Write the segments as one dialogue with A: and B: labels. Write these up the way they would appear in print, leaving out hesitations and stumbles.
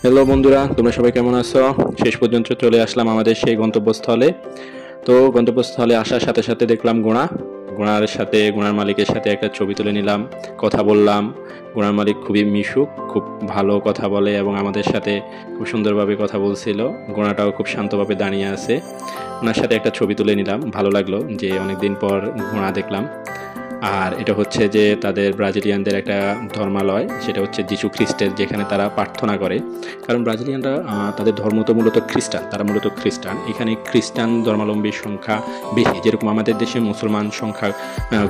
A: Hello বন্ধুরা, তোমরা সবাই কেমন আছো? শেষ পর্যন্ত চলে আসলাম আমাদের সেই গন্তব্যস্থলে। তো গন্তব্যস্থলে আসার সাথে সাথে দেখলাম গুণার মালিকের সাথে একটা ছবি তুলে নিলাম, কথা বললাম। গুণার মালিক খুবই মিশুক, খুব ভালো কথা বলে এবং আমাদের সাথে খুব সুন্দরভাবে কথা বলছিল। গুণাটাও খুব শান্তভাবে দাঁড়িয়ে আছে। ওনার সাথে একটা ছবি তুলে নিলাম, ভালো লাগলো যে অনেকদিন পর গুণা দেখলাম। আর এটা হচ্ছে যে তাদের ব্রাজিলিয়ানদের একটা ধর্মালয়, সেটা হচ্ছে যিশু খ্রিস্টের, যেখানে তারা প্রার্থনা করে। কারণ ব্রাজিলিয়ানরা তাদের ধর্ম তো মূলত খ্রিস্টান, তারা মূলত খ্রিস্টান। এখানে খ্রিস্টান ধর্মাবলম্বীর সংখ্যা বেশি, যেরকম আমাদের দেশে মুসলমান সংখ্যা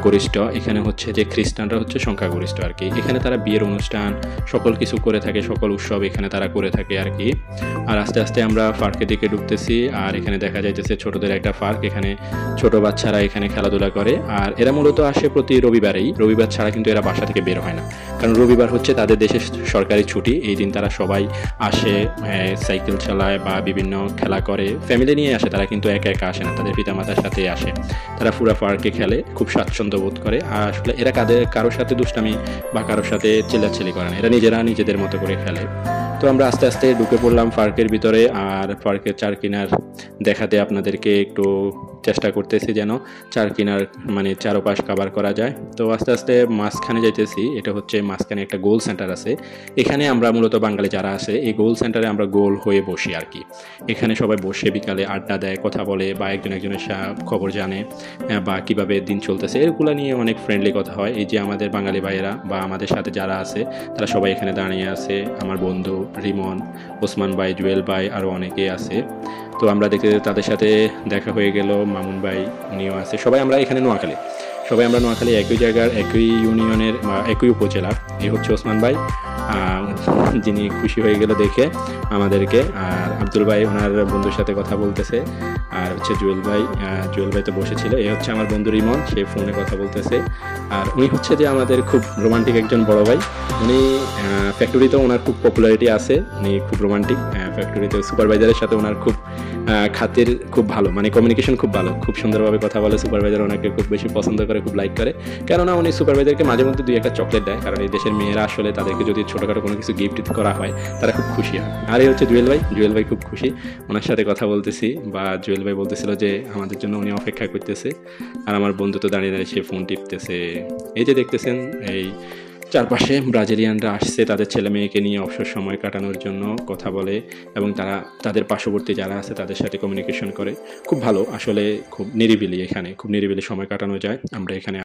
A: গরিষ্ঠ, এখানে হচ্ছে যে খ্রিস্টানরা হচ্ছে সংখ্যাগরিষ্ঠ আর কি। এখানে তারা বিয়ের অনুষ্ঠান সকল কিছু করে থাকে, সকল উৎসব এখানে তারা করে থাকে আর কি। আর আস্তে আস্তে আমরা পার্কের দিকে ঢুকতেছি, আর এখানে দেখা যাইতেছে ছোটদের একটা পার্ক। এখানে ছোট বাচ্চারা এখানে খেলাধুলা করে, আর এরা মূলত আসে প্রতি রবিবারেই। রবিবার ছাড়া কিন্তু এরা বাসা থেকে বের হয় না, কারণ রবিবার হচ্ছে তাদের দেশের সরকারি ছুটি। এই দিন তারা সবাই আসে, সাইকেল চালায় বা বিভিন্ন খেলা করে, ফ্যামিলি নিয়ে আসে। তারা কিন্তু একা একা আসে না, তাদের পিতামাতার সাথে আসে। তারা পুরা পার্কে খেলে, খুব স্বাচ্ছন্দ্য বোধ করে। আর আসলে এরা কারোর সাথে দুষ্টামি বা কারোর সাথে চিল্লাচিল্লি করে না, এরা নিজেদের মতো করে খেলে। তো আমরা আস্তে আস্তে ঢুকে পড়লাম পার্কের ভিতরে, আর পার্কের চার কিনার দেখাতে আপনাদেরকে একটু চেষ্টা করতেছি যেন চার কিনার মানে চারপাশ কাভার করা যায়। তো আস্তে আস্তে মাঝখানে যাইতেছি, এটা হচ্ছে মাঝখানে একটা গোল সেন্টার আছে। এখানে আমরা মূলত বাঙালি যারা আছে, এই গোল সেন্টারে আমরা গোল হয়ে বসি আর কি। এখানে সবাই বসে বিকালে আড্ডা দেয়, কথা বলে, বা একজনের খবর জানে, বা কিভাবে দিন চলতেছে, এগুলো নিয়ে অনেক ফ্রেন্ডলি কথা হয়। এই যে আমাদের বাঙালি ভাইয়েরা বা আমাদের সাথে যারা আছে, তারা সবাই এখানে দাঁড়িয়ে আছে। আমার বন্ধু রিমন, ওসমান ভাই, জুয়েল ভাই, আরও অনেকেই আছে। তো আমরা দেখতে তাদের সাথে দেখা হয়ে গেল। মামুন ভাই উনিও আছে। সবাই আমরা নোয়াখালী একই জায়গার, একই ইউনিয়নের, একই উপজেলার। এই হচ্ছে ওসমান ভাই, যিনি খুশি হয়ে গেল দেখে আমাদেরকে। আর আব্দুল ভাই ওনার বন্ধুর সাথে কথা বলতেছে। আর হচ্ছে জুয়েল ভাই তো বসেছিল। এই হচ্ছে আমার বন্ধু রিমন, সে ফোনে কথা বলতেছে। আর উনি হচ্ছে যে আমাদের খুব রোমান্টিক একজন বড় ভাই। উনি ফ্যাক্টরিতেও ওনার খুব পপুলারিটি আছে, উনি খুব রোমান্টিক। ফ্যাক্টরিতে সুপারভাইজারের সাথে ওনার খুব খাতির, খুব ভালো, মানে কমিউনিকেশন খুব ভালো, খুব সুন্দরভাবে কথা বলে। সুপারভাইজার ওনাকে খুব বেশি পছন্দ করে, খুব লাইক করে। কেননা উনি সুপারভাইজারকে মাঝে মধ্যে 2-1টা চকলেট দেয়, কারণ এই দেশের মেয়েরা আসলে তাদেরকে যদি ছোটোখাটো কোনো কিছু গিফট করা হয়, তারা খুব খুশি হয়। আর এই হচ্ছে জুয়েল ভাই খুব খুশি, ওনার সাথে কথা বলতেছি। বা জুয়েল ভাই বলতেছিল যে আমাদের জন্য উনি অপেক্ষা করতেছে। আর আমার বন্ধু তো দাঁড়িয়ে সে ফোন টিপতেছে। এই যে দেখতেছেন, এই চারপাশে ব্রাজিলিয়ানরা আসছে তাদের ছেলে মেয়েকে নিয়ে অবসর সময় কাটানোর জন্য, কথা বলে, এবং তারা তাদের পার্শ্ববর্তী যারা আছে তাদের সাথে কমিউনিকেশন করে। খুব ভালো, আসলে খুব নিরিবিলি, এখানে খুব নিরিবিলি সময় কাটানো যায়। আমরা এখানে